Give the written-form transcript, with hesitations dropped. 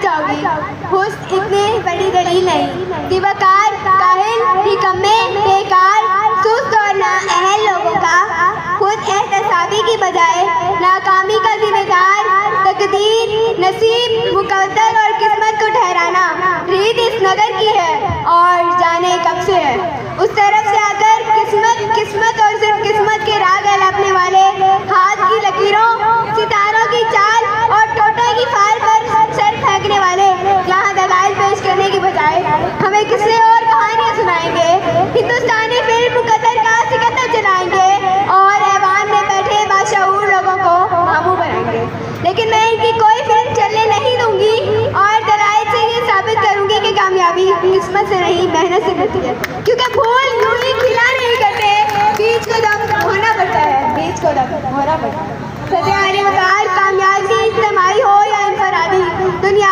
जाओगी। हुस्न इतनी बड़ी दलील नहीं कि वकार, काहिल, निकम्मे, बेकार, सुस्त और नाअहल लोगों का खुद एहतसाबी की बजाय नाकामी का जिम्मेदार तकदीर, नसीब, मुकद्दर और किस्मत को ठहराना रीत इस नगर की है और जाने कब से है। उस तरफ से